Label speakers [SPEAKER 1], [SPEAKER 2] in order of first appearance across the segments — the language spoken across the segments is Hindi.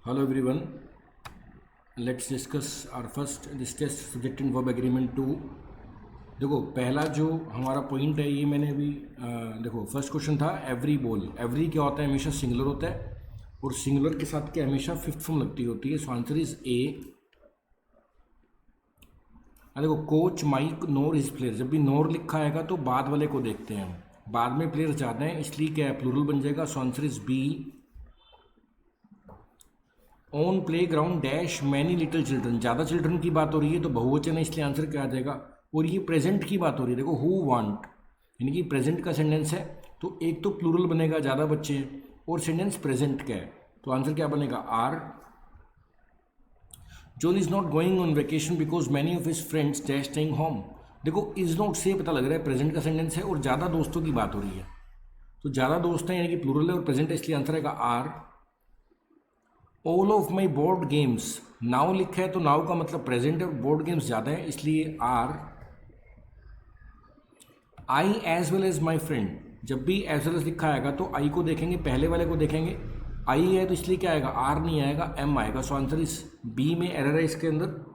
[SPEAKER 1] Hello everyone. Let's discuss our first this test subject and verb agreement 2. देखो पहला जो हमारा पॉइंट है ये मैंने अभी देखो फर्स्ट क्वेश्चन था एवरी बॉल. एवरी क्या होता है? हमेशा सिंगुलर होता है और सिंगुलर के साथ क्या हमेशा फिफ्थ फॉर्म लगती होती है. So answer is A. देखो coach Mike Knorr is player. जब भी नोर लिखा आएगा तो बाद वाले को देखते हैं हम. बाद में प्लेयर ज़्यादा हैं इसलिए क्या है प्लूरल बन जाएगा. So answer is B. On playground dash many little children. ज़्यादा चिल्ड्रन की बात हो रही है तो बहुवचन है इसलिए आंसर क्या आ जाएगा. और ये प्रेजेंट की बात हो रही है. देखो हु वांट यानी कि प्रेजेंट का सेंटेंस है तो एक तो प्लूरल बनेगा ज़्यादा बच्चे हैं और सेंटेंस प्रेजेंट का है तो आंसर क्या बनेगा are. John is not going on vacation because many of his friends dash staying home. देखो इज़ नॉट से पता लग रहा है प्रेजेंट का सेंटेंस है और ज़्यादा दोस्तों की बात हो रही है तो ज़्यादा दोस्त हैं यानी कि प्लूरल है और प्रेजेंट है इसलिए आंसर आएगा are. All of my board games. Now लिखा है तो नाउ का मतलब प्रेजेंट है. बोर्ड गेम्स ज़्यादा है इसलिए are. I as well as my friend. जब भी एज वेल एज लिखा आएगा तो आई को देखेंगे पहले वाले को देखेंगे. आई है तो इसलिए क्या आएगा आर नहीं आएगा एम आएगा. सो आंसर इस बी में एरर है इसके अंदर.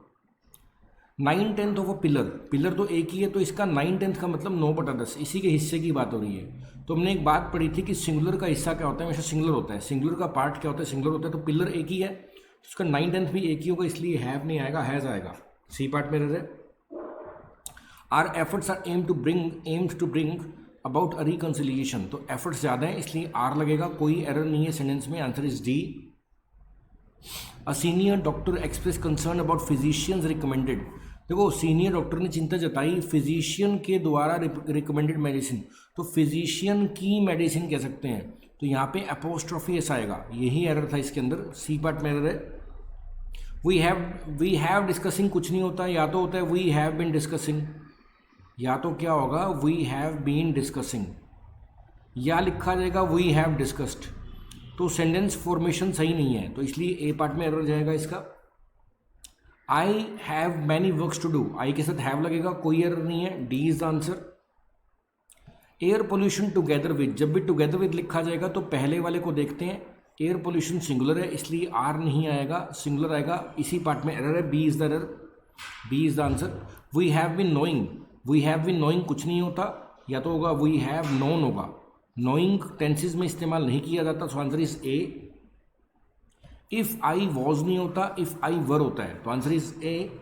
[SPEAKER 1] 9/10 ऑफ अ पिलर. पिलर तो एक ही है तो इसका 9/10 का मतलब 9/10 इसी के हिस्से की बात हो रही है. तो हमने एक बात पढ़ी थी कि सिंगुलर का हिस्सा क्या होता है. हमेशा सिंगुलर होता है. सिंगुलर का पार्ट क्या होता है सिंगुलर होता है. तो पिलर एक ही है उसका 9/10 भी एक ही होगा इसलिए हैव नहीं आएगा हैज़ आएगा. सी पार्ट में एरर है. Are efforts are aims to bring about a reconciliation. तो एफर्ट्स ज़्यादा है इसलिए आर लगेगा. कोई एरर नहीं है सेंटेंस में. Answer is D. A senior doctor express concern about physicians recommended. देखो सीनियर डॉक्टर ने चिंता जताई फिजिशियन के द्वारा रिकमेंडेड मेडिसिन. तो फिजिशियन की मेडिसिन कह सकते हैं तो यहाँ पे अपोस्ट्रोफी एस आएगा. यही एरर था इसके अंदर. सी पार्ट में एरर है. वी हैव डिस्कसिंग कुछ नहीं होता. या तो होता है वी हैव बीन डिस्कसिंग या तो क्या होगा वी हैव बीन डिस्कसिंग या लिखा जाएगा वी हैव डिस्कस्ड. तो सेंटेंस फॉर्मेशन सही नहीं है तो इसलिए ए पार्ट में एरर जाएगा इसका. I have many works to do. I के साथ हैव लगेगा कोई एरर नहीं है. D is the answer. Air pollution together with. जब भी टुगेदर विद लिखा जाएगा तो पहले वाले को देखते हैं. एयर पोल्यूशन सिंगुलर है इसलिए आर नहीं आएगा सिंगुलर आएगा. इसी पार्ट में एरर है. B is the error. B is the answer. We have been knowing. We have been knowing कुछ नहीं होता. या तो होगा वी हैव नोन होगा. नोइंग टेंसेज में इस्तेमाल नहीं किया जाता. So answer is A. If I was नहीं होता इफ आई वर होता है तो answer is A.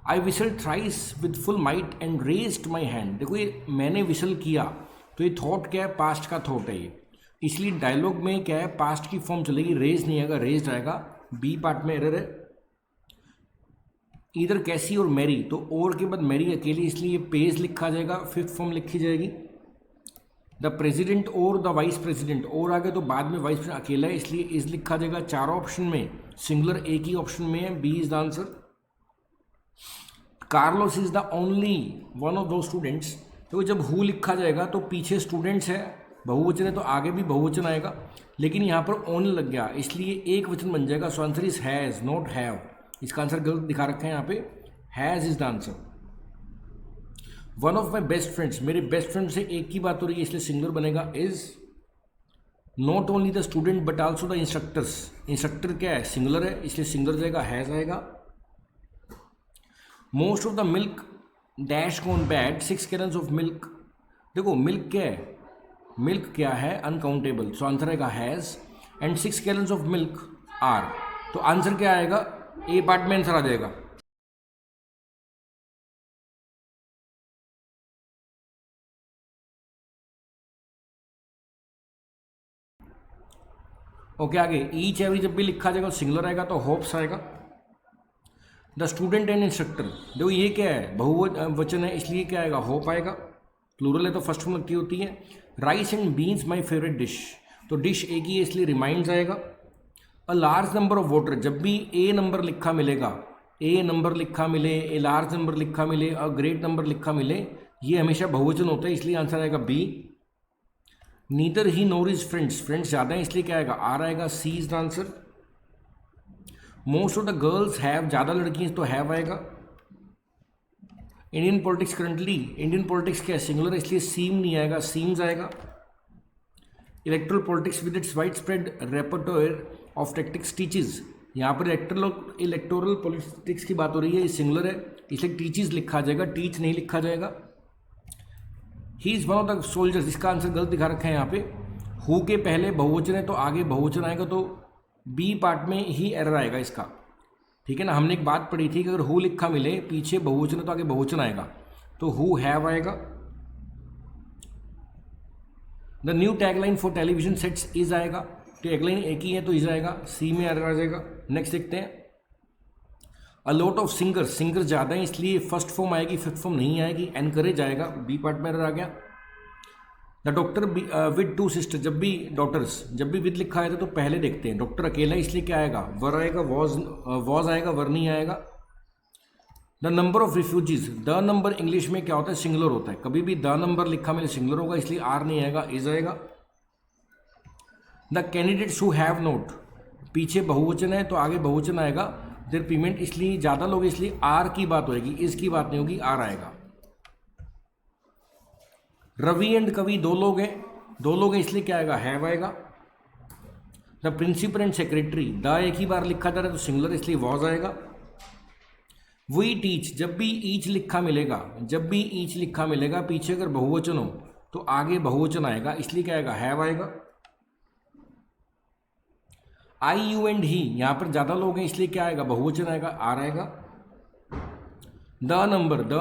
[SPEAKER 1] I whistle thrice with full might and raised my hand. देखो ये मैंने विसल किया तो ये थॉट क्या है पास्ट का थॉट है ये इसलिए डायलॉग में क्या है पास्ट की फॉर्म चलेगी. रेज नहीं आएगा रेज्ड आएगा. बी पार्ट में एरर है. इधर कैसी और मैरी तो और के बाद मैरी अकेली इसलिए ये पेज लिखा जाएगा. फिफ्थ फॉर्म लिखी जाएगी. द प्रेसिडेंट और द वाइस प्रेसिडेंट और आगे तो बाद में वाइस प्रेसिडेंट अकेला है इसलिए इज लिखा जाएगा. चारों ऑप्शन में सिंगुलर एक ही ऑप्शन में है. B is the answer. Carlos is the only one of two students. तो जब हु लिखा जाएगा तो पीछे स्टूडेंट्स है बहुवचन है तो आगे भी बहुवचन आएगा लेकिन यहाँ पर ओन लग गया इसलिए एक वचन बन जाएगा. So answer is has not have. इसका आंसर गलत दिखा रखा है यहाँ पे. Has is the answer. One of my best friends. मेरे बेस्ट फ्रेंड से एक की बात हो रही है इसलिए सिंगुलर बनेगा. Is not only the student but also the instructors. Instructor क्या है सिंगुलर है इसलिए सिंगुलर जाएगा हैज़ आएगा. Most of the milk dash gone bad 6 gallons of milk. देखो मिल्क क्या है मिल्क क्या है अनकाउंटेबल. सो आंसर आएगा has and 6 gallons of milk are. तो आंसर क्या आएगा ए पार्ट में आंसर आ जाएगा. ओके आगे ईच एवरी जब भी लिखा जाएगा सिंगुलर आएगा तो होप्स आएगा. The student and instructor. देखो ये क्या है बहुवचन है इसलिए क्या आएगा होप आएगा. प्लूरल है तो फर्स्ट फॉर्म लगती होती है. Rice and beans my favourite dish. तो डिश एक ही है इसलिए रिमाइंड्स आएगा. A large number of water. जब भी ए नंबर लिखा मिलेगा ए नंबर लिखा मिले ए लार्ज नंबर लिखा मिले अ ग्रेट नंबर लिखा मिले ये हमेशा बहुवचन होता है इसलिए आंसर आएगा B. Neither he nor is friends. Friends ज़्यादा है इसलिए क्या आएगा आर आएगा. C is the answer. Most of the girls have. ज़्यादा लड़की हैं तो हैव आएगा. Indian politics currently. Indian politics क्या है सिंगुलर है इसलिए सीम नहीं आएगा सीम्स आएगा. Electoral politics with its wide spread repertoire of tactics teaches, यहाँ पर इलेक्टोरल पॉलिटिक्स की बात हो रही है, ये सिंगुलर है इसलिए टीचेज लिखा जाएगा, टीच नहीं लिखा जाएगा। He is one of the soldiers, इसका आंसर गलत दिखा रखा है यहाँ पे। हु के पहले बहुवचन है तो आगे बहुवचन आएगा, तो बी पार्ट में ही एरर आएगा इसका, ठीक है ना। हमने एक बात पढ़ी थी कि अगर हु लिखा मिले पीछे बहुवचन है तो आगे बहुवचन आएगा, तो हु हैव आएगा। The new tagline for television sets is आएगा, टैगलाइन एक ही है तो इज आएगा, सी में एरर आ जाएगा। नेक्स्ट देखते हैं, a lot of singers, singer ज़्यादा है इसलिए फर्स्ट फॉर्म आएगी, फिफ्थ फॉर्म नहीं आएगी, एनकरेज आएगा, बी पार्ट में एरर आ गया। The doctor with two sister, जब भी डॉटर्स, जब भी विद लिखा है तो पहले देखते हैं, डॉक्टर अकेला इसलिए क्या आएगा, वर आएगा, वॉज आएगा, वर नहीं आएगा। The number of refugees, the number English में क्या होता है, सिंगुलर होता है, कभी भी द नंबर लिखा मिले सिंगुलर होगा इसलिए आर नहीं आएगा, इज आएगा। The candidates who have note, पीछे बहुवचन है तो आगे बहुवचन आएगा, देयर पेमेंट इसलिए ज़्यादा लोग इसलिए आर की बात होगी, इसकी बात नहीं होगी, आर आएगा। रवि एंड कवि दो लोग हैं इसलिए क्या आएगा, हैव आएगा। The principal and secretary, the एक ही बार लिखा जा रहा है तो सिंगुलर इसलिए वॉज आएगा। वी टीच, जब भी ईच लिखा मिलेगा, पीछे अगर बहुवचन हो तो आगे बहुवचन आएगा इसलिए क्या आएगा, हैव आएगा। आई यू एंड ही, यहाँ पर ज़्यादा लोग हैं इसलिए क्या आएगा, बहुवचन आएगा, आर आएगा। द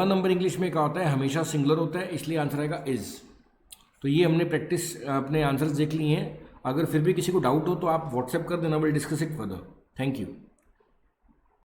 [SPEAKER 1] नंबर इंग्लिश में क्या होता है, हमेशा सिंगुलर होता है इसलिए आंसर आएगा इज। तो ये हमने प्रैक्टिस अपने आंसर्स देख लिए हैं, अगर फिर भी किसी को डाउट हो तो आप व्हाट्सएप कर देना, will discuss it further. Thank you.